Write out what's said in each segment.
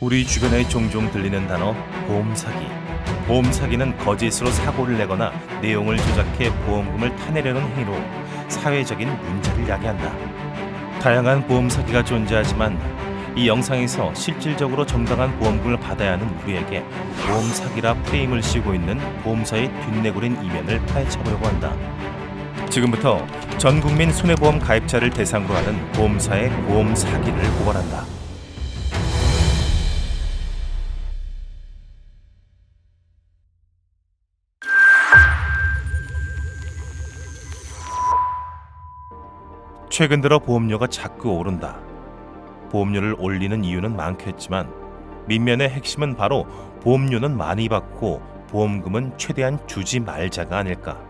우리 주변에 종종 들리는 단어 보험 사기. 보험 사기는 거짓으로 사고를 내거나 내용을 조작해 보험금을 타내려는 행위로 사회적인 문제를 야기한다. 다양한 보험 사기가 존재하지만 이 영상에서 실질적으로 정당한 보험금을 받아야 하는 우리에게 보험 사기라 프레임을 씌우고 있는 보험사의 뒷내구린 이면을 파헤쳐보려고 한다. 지금부터 전 국민 손해보험 가입자를 대상으로 하는 보험사의 보험 사기를 고발한다. 최근 들어 보험료가 자꾸 오른다. 보험료를 올리는 이유는 많겠지만 민면의 핵심은 바로 보험료는 많이 받고 보험금은 최대한 주지 말자가 아닐까.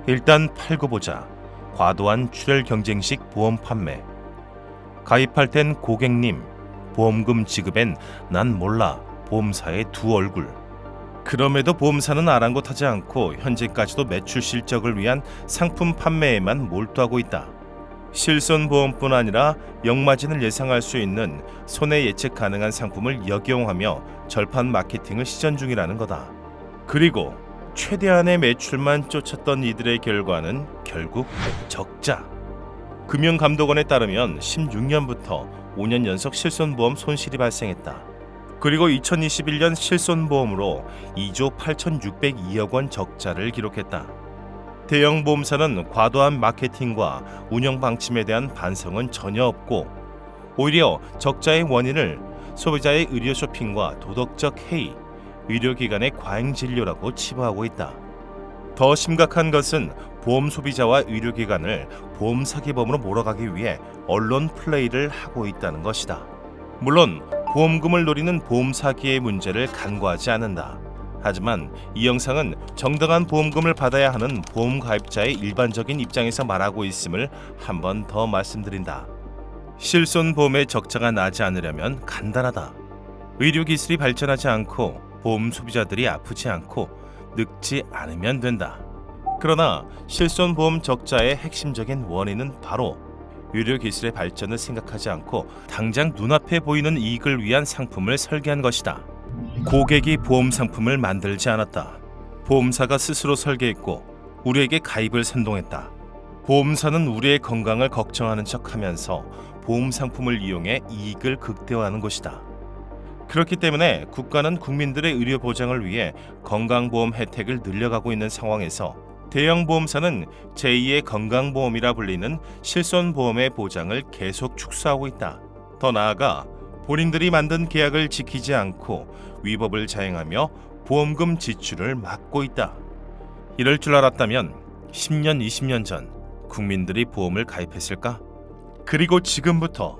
일단 팔고 보자. 과도한 출혈 경쟁식 보험 판매. 가입할 땐 고객님, 보험금 지급엔 난 몰라. 보험사의 두 얼굴. 그럼에도 보험사는 아랑곳하지 않고 현재까지도 매출 실적을 위한 상품 판매에만 몰두하고 있다. 실손보험뿐 아니라 역마진을 예상할 수 있는 손해 예측 가능한 상품을 역이용하며 절판 마케팅을 시전 중이라는 거다. 그리고 최대한의 매출만 쫓았던 이들의 결과는 결국 적자. 금융감독원에 따르면 16년부터 5년 연속 실손보험 손실이 발생했다. 그리고 2021년 실손보험으로 2조 8,602억 원 적자를 기록했다. 대형 보험사는 과도한 마케팅과 운영 방침에 대한 반성은 전혀 없고 오히려 적자의 원인을 소비자의 의료 쇼핑과 도덕적 해이, 의료기관의 과잉 진료라고 치부하고 있다. 더 심각한 것은 보험 소비자와 의료기관을 보험 사기범으로 몰아가기 위해 언론 플레이를 하고 있다는 것이다. 물론 보험금을 노리는 보험 사기의 문제를 간과하지 않는다. 하지만 이 영상은 정당한 보험금을 받아야 하는 보험 가입자의 일반적인 입장에서 말하고 있음을 한 번 더 말씀드린다. 실손보험의 적자가 나지 않으려면 간단하다. 의료기술이 발전하지 않고 보험 소비자들이 아프지 않고 늙지 않으면 된다. 그러나 실손보험 적자의 핵심적인 원인은 바로 의료기술의 발전을 생각하지 않고 당장 눈앞에 보이는 이익을 위한 상품을 설계한 것이다. 고객이 보험 상품을 만들지 않았다. 보험사가 스스로 설계했고 우리에게 가입을 선동했다. 보험사는 우리의 건강을 걱정하는 척하면서 보험 상품을 이용해 이익을 극대화하는 것이다. 그렇기 때문에 국가는 국민들의 의료 보장을 위해 건강보험 혜택을 늘려가고 있는 상황에서 대형 보험사는 제2의 건강보험이라 불리는 실손보험의 보장을 계속 축소하고 있다. 더 나아가 본인들이 만든 계약을 지키지 않고 위법을 자행하며 보험금 지출을 막고 있다. 이럴 줄 알았다면 10년, 20년 전 국민들이 보험을 가입했을까? 그리고 지금부터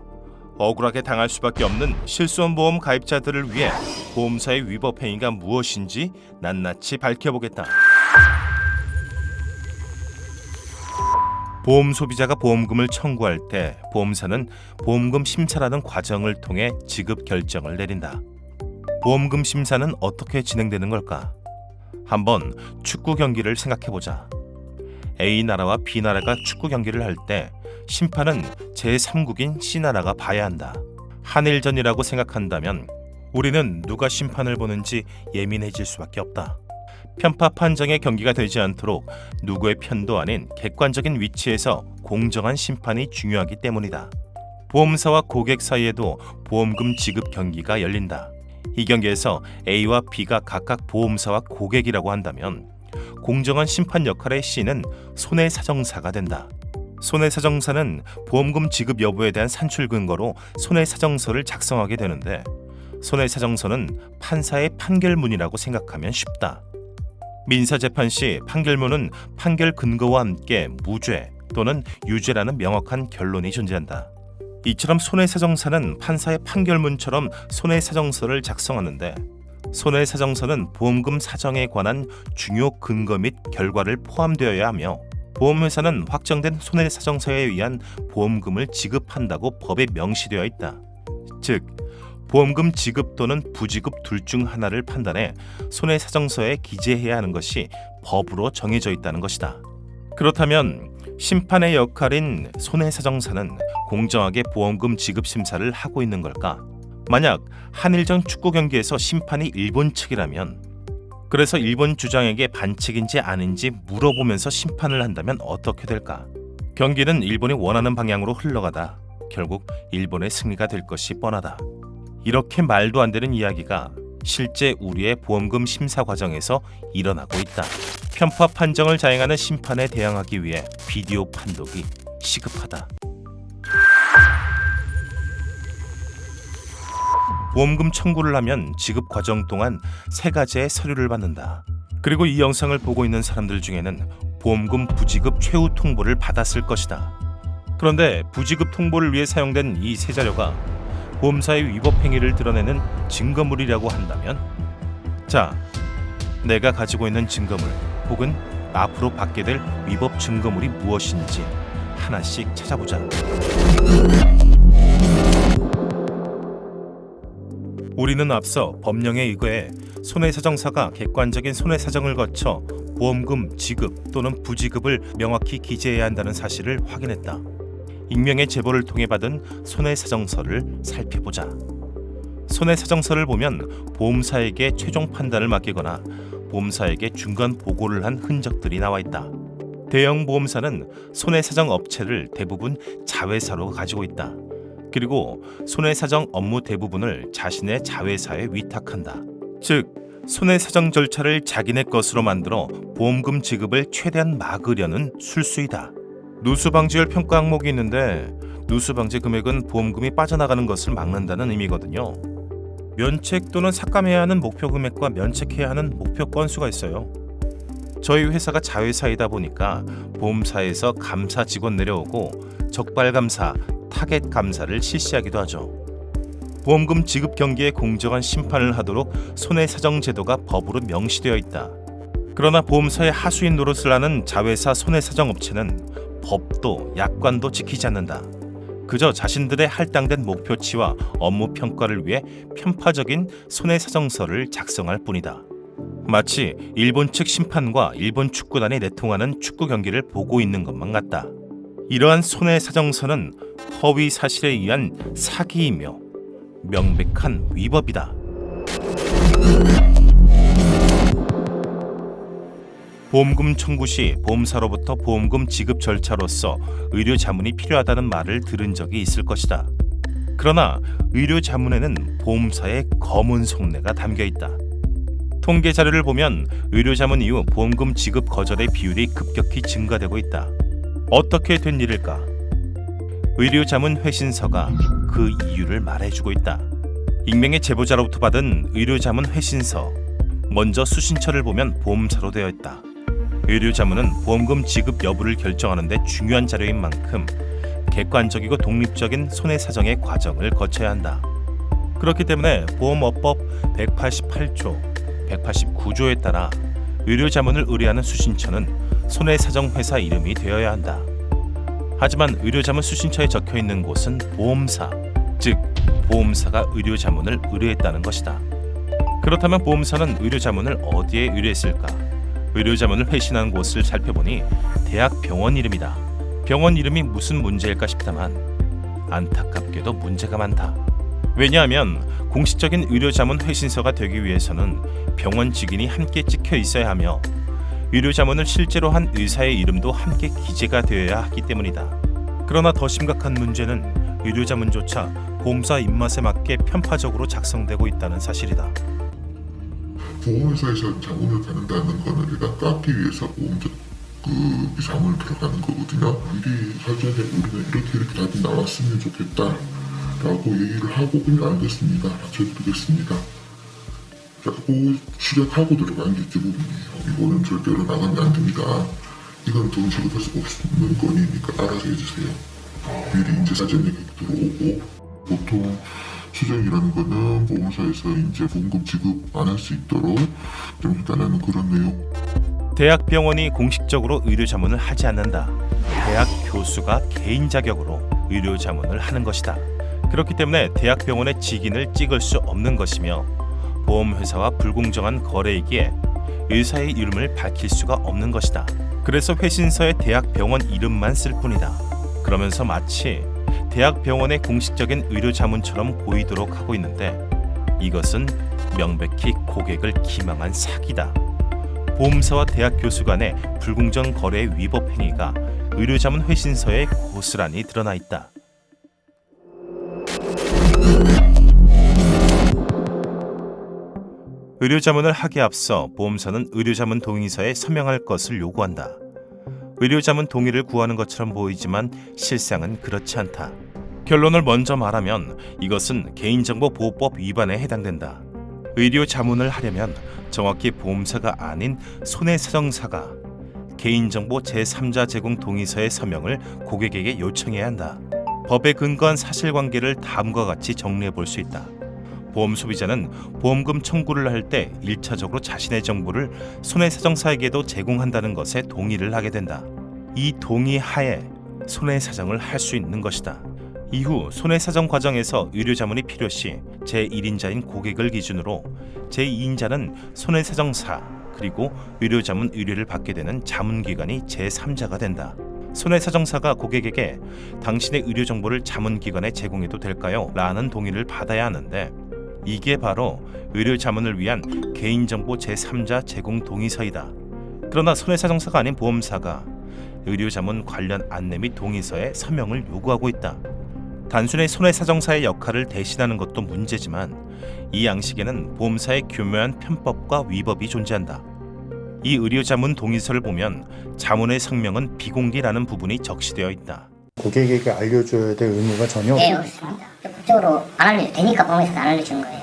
억울하게 당할 수밖에 없는 실손보험 가입자들을 위해 보험사의 위법 행위가 무엇인지 낱낱이 밝혀보겠다. 보험 소비자가 보험금을 청구할 때 보험사는 보험금 심사라는 과정을 통해 지급 결정을 내린다. 보험금 심사는 어떻게 진행되는 걸까? 한번 축구 경기를 생각해보자. A나라와 B나라가 축구 경기를 할 때 심판은 제3국인 C나라가 봐야 한다. 한일전이라고 생각한다면 우리는 누가 심판을 보는지 예민해질 수밖에 없다. 편파 판정의 경기가 되지 않도록 누구의 편도 아닌 객관적인 위치에서 공정한 심판이 중요하기 때문이다. 보험사와 고객 사이에도 보험금 지급 경기가 열린다. 이 경기에서 A와 B가 각각 보험사와 고객이라고 한다면 공정한 심판 역할의 C는 손해사정사가 된다. 손해사정사는 보험금 지급 여부에 대한 산출 근거로 손해사정서를 작성하게 되는데 손해사정서는 판사의 판결문이라고 생각하면 쉽다. 민사재판 시 판결문은 판결 근거와 함께 무죄 또는 유죄라는 명확한 결론이 존재한다. 이처럼 손해사정사는 판사의 판결문처럼 손해사정서를 작성하는데 손해사정서는 보험금 사정에 관한 중요 근거 및 결과를 포함되어야 하며 보험회사는 확정된 손해사정서에 의한 보험금을 지급한다고 법에 명시되어 있다. 즉 보험금 지급 또는 부지급 둘 중 하나를 판단해 손해사정서에 기재해야 하는 것이 법으로 정해져 있다는 것이다. 그렇다면 심판의 역할인 손해사정사는 공정하게 보험금 지급 심사를 하고 있는 걸까? 만약 한일전 축구 경기에서 심판이 일본 측이라면, 그래서 일본 주장에게 반칙인지 아닌지 물어보면서 심판을 한다면 어떻게 될까? 경기는 일본이 원하는 방향으로 흘러가다 결국 일본의 승리가 될 것이 뻔하다. 이렇게 말도 안 되는 이야기가 실제 우리의 보험금 심사 과정에서 일어나고 있다. 편파 판정을 자행하는 심판에 대항하기 위해 비디오 판독이 시급하다. 보험금 청구를 하면 지급 과정 동안 3가지의 서류를 받는다. 그리고 이 영상을 보고 있는 사람들 중에는 보험금 부지급 최후 통보를 받았을 것이다. 그런데 부지급 통보를 위해 사용된 이 3자료가 보험사의 위법 행위를 드러내는 증거물이라고 한다면, 자, 내가 가지고 있는 증거물 혹은 앞으로 받게 될 위법 증거물이 무엇인지 하나씩 찾아보자. 우리는 앞서 법령에 의거해 손해사정사가 객관적인 손해사정을 거쳐 보험금 지급 또는 부지급을 명확히 기재해야 한다는 사실을 확인했다. 익명의 제보를 통해 받은 손해사정서를 살펴보자. 손해사정서를 보면 보험사에게 최종 판단을 맡기거나 보험사에게 중간 보고를 한 흔적들이 나와 있다. 대형 보험사는 손해사정 업체를 대부분 자회사로 가지고 있다. 그리고 손해사정 업무 대부분을 자신의 자회사에 위탁한다. 즉, 손해사정 절차를 자기네 것으로 만들어 보험금 지급을 최대한 막으려는 술수이다. 누수방지율 평가 항목이 있는데 누수방지 금액은 보험금이 빠져나가는 것을 막는다는 의미거든요. 면책 또는 삭감해야 하는 목표 금액과 면책해야 하는 목표 건수가 있어요. 저희 회사가 자회사이다 보니까 보험사에서 감사 직원 내려오고 적발감사, 타겟 감사를 실시하기도 하죠. 보험금 지급 경기에 공정한 심판을 하도록 손해사정 제도가 법으로 명시되어 있다. 그러나 보험사의 하수인 노릇을 하는 자회사 손해사정 업체는 법도 약관도 지키지 않는다. 그저 자신들의 할당된 목표치와 업무 평가를 위해 편파적인 손해사정서를 작성할 뿐이다. 마치 일본 측 심판과 일본 축구단이 내통하는 축구 경기를 보고 있는 것만 같다. 이러한 손해사정서는 허위 사실에 의한 사기이며 명백한 위법이다. 보험금 청구 시 보험사로부터 보험금 지급 절차로서 의료 자문이 필요하다는 말을 들은 적이 있을 것이다. 그러나 의료 자문에는 보험사의 검은 속내가 담겨 있다. 통계 자료를 보면 의료 자문 이후 보험금 지급 거절의 비율이 급격히 증가되고 있다. 어떻게 된 일일까? 의료 자문 회신서가 그 이유를 말해주고 있다. 익명의 제보자로부터 받은 의료 자문 회신서. 먼저 수신처를 보면 보험사로 되어 있다. 의료 자문은 보험금 지급 여부를 결정하는 데 중요한 자료인 만큼 객관적이고 독립적인 손해사정의 과정을 거쳐야 한다. 그렇기 때문에 보험업법 188조, 189조에 따라 의료 자문을 의뢰하는 수신처는 손해사정회사 이름이 되어야 한다. 하지만 의료 자문 수신처에 적혀 있는 곳은 보험사, 즉 보험사가 의료 자문을 의뢰했다는 것이다. 그렇다면 보험사는 의료 자문을 어디에 의뢰했을까? 의료 자문을 회신한 곳을 살펴보니 대학 병원 이름이다. 병원 이름이 무슨 문제일까 싶다만 안타깝게도 문제가 많다. 왜냐하면 공식적인 의료 자문 회신서가 되기 위해서는 병원 직인이 함께 찍혀 있어야 하며 의료 자문을 실제로 한 의사의 이름도 함께 기재가 되어야 하기 때문이다. 그러나 더 심각한 문제는 의료 자문조차 보험사 입맛에 맞게 편파적으로 작성되고 있다는 사실이다. 보험회사에서 자문을 받는다는 거는 일단 깎기 위해서 보험적 자문을 들어가는 거거든요. 미리 사전에 우리는 이렇게 답이 나왔으면 좋겠다 라고 얘기를 하고 그냥 알겠습니다, 맞춰드리겠습니다 라고 시작하고 들어가는 게 대부분이에요. 이거는 절대로 나가면 안 됩니다. 이건 돈 지급할 수 없는 건이니까 알아서 해주세요. 미리 이제 사전 얘기 들어오고, 보통 수정이라는 거는 보험사에서 이제 보험금 지급 안 할 수 있도록 좀 해달라는 그런 내용. 대학 병원이 공식적으로 의료 자문을 하지 않는다. 대학 교수가 개인 자격으로 의료 자문을 하는 것이다. 그렇기 때문에 대학 병원의 직인을 찍을 수 없는 것이며 보험회사와 불공정한 거래이기에 의사의 이름을 밝힐 수가 없는 것이다. 그래서 회신서에 대학 병원 이름만 쓸 뿐이다. 그러면서 마치 대학병원의 공식적인 의료 자문처럼 보이도록 하고 있는데 이것은 명백히 고객을 기망한 사기다. 보험사와 대학 교수 간의 불공정 거래 위법 행위가 의료 자문 회신서에 고스란히 드러나 있다. 의료 자문을 하기에 앞서 보험사는 의료 자문 동의서에 서명할 것을 요구한다. 의료 자문 동의를 구하는 것처럼 보이지만 실상은 그렇지 않다. 결론을 먼저 말하면 이것은 개인정보보호법 위반에 해당된다. 의료 자문을 하려면 정확히 보험사가 아닌 손해사정사가 개인정보 제3자 제공 동의서의 서명을 고객에게 요청해야 한다. 법에 근거한 사실관계를 다음과 같이 정리해 볼 수 있다. 보험 소비자는 보험금 청구를 할 때 1차적으로 자신의 정보를 손해사정사에게도 제공한다는 것에 동의를 하게 된다. 이 동의 하에 손해사정을 할 수 있는 것이다. 이후 손해사정 과정에서 의료자문이 필요시 제1인자인 고객을 기준으로 제2인자는 손해사정사 그리고 의료자문 의뢰를 받게 되는 자문기관이 제3자가 된다. 손해사정사가 고객에게 당신의 의료정보를 자문기관에 제공해도 될까요? 라는 동의를 받아야 하는데 이게 바로 의료자문을 위한 개인정보 제3자 제공 동의서이다. 그러나 손해사정사가 아닌 보험사가 의료자문 관련 안내 및 동의서에 서명을 요구하고 있다. 단순히 손해사정사의 역할을 대신하는 것도 문제지만 이 양식에는 보험사의 교묘한 편법과 위법이 존재한다. 이 의료자문 동의서를 보면 자문의 성명은 비공개라는 부분이 적시되어 있다. 고객에게 알려줘야 될 의무가 전혀 네, 없습니다. 법적으로 안 알려도 되니까 보험회사도 안 알려주는 거예요.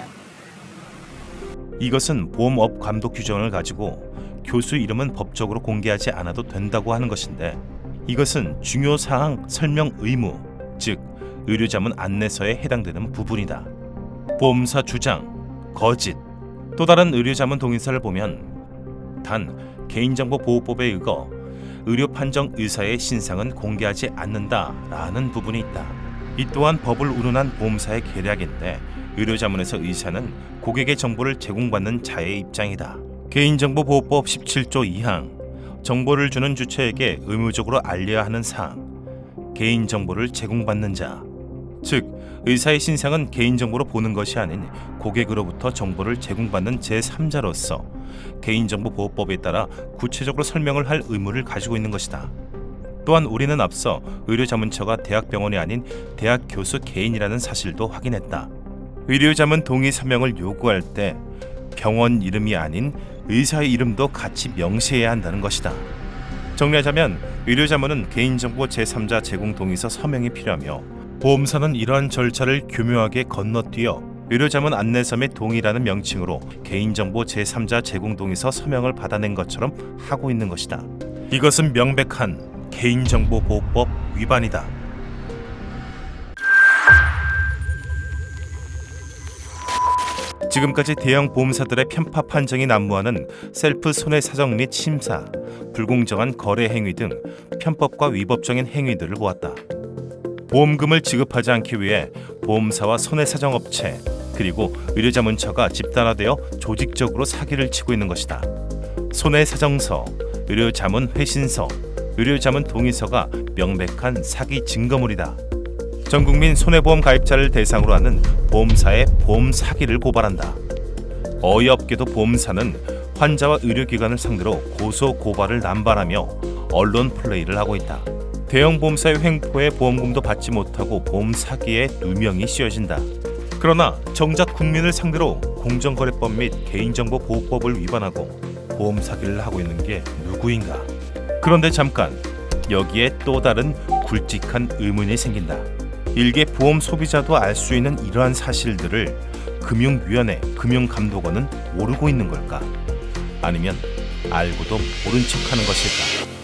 이것은 보험업 감독 규정을 가지고 교수 이름은 법적으로 공개하지 않아도 된다고 하는 것인데 이것은 중요사항 설명 의무, 즉 의료자문 안내서에 해당되는 부분이다. 보험사 주장, 거짓. 또 다른 의료자문 동의서를 보면 단 개인정보보호법에 의거 의료 판정 의사의 신상은 공개하지 않는다라는 부분이 있다. 이 또한 법을 운운한 보험사의 계략인데 의료자문에서 의사는 고객의 정보를 제공받는 자의 입장이다. 개인정보보호법 17조 2항 정보를 주는 주체에게 의무적으로 알려야 하는 사항 개인정보를 제공받는 자 즉 의사의 신상은 개인정보로 보는 것이 아닌 고객으로부터 정보를 제공받는 제3자로서 개인정보보호법에 따라 구체적으로 설명을 할 의무를 가지고 있는 것이다. 또한 우리는 앞서 의료자문처가 대학병원이 아닌 대학 교수 개인이라는 사실도 확인했다. 의료자문 동의 서명을 요구할 때 병원 이름이 아닌 의사의 이름도 같이 명시해야 한다는 것이다. 정리하자면 의료자문은 개인정보 제3자 제공 동의서 서명이 필요하며 보험사는 이러한 절차를 교묘하게 건너뛰어 의료자문 안내서 및 동의라는 명칭으로 개인정보 제3자 제공 동의서 서명을 받아낸 것처럼 하고 있는 것이다. 이것은 명백한 개인정보보호법 위반이다. 지금까지 대형 보험사들의 편파 판정이 난무하는 셀프 손해사정 및 심사, 불공정한 거래 행위 등 편법과 위법적인 행위들을 보았다. 보험금을 지급하지 않기 위해 보험사와 손해사정업체 그리고 의료자문처가 집단화되어 조직적으로 사기를 치고 있는 것이다. 손해사정서, 의료자문 회신서, 의료자문 동의서가 명백한 사기 증거물이다. 전국민 손해보험 가입자를 대상으로 하는 보험사의 보험 사기를 고발한다. 어이없게도 보험사는 환자와 의료기관을 상대로 고소 고발을 남발하며 언론 플레이를 하고 있다. 대형 보험사의 횡포에 보험금도 받지 못하고 보험 사기에 누명이 씌워진다. 그러나 정작 국민을 상대로 공정거래법 및 개인정보보호법을 위반하고 보험 사기를 하고 있는 게 누구인가? 그런데 잠깐, 여기에 또 다른 굵직한 의문이 생긴다. 일개 보험 소비자도 알 수 있는 이러한 사실들을 금융위원회, 금융감독원은 모르고 있는 걸까? 아니면 알고도 모른 척하는 것일까?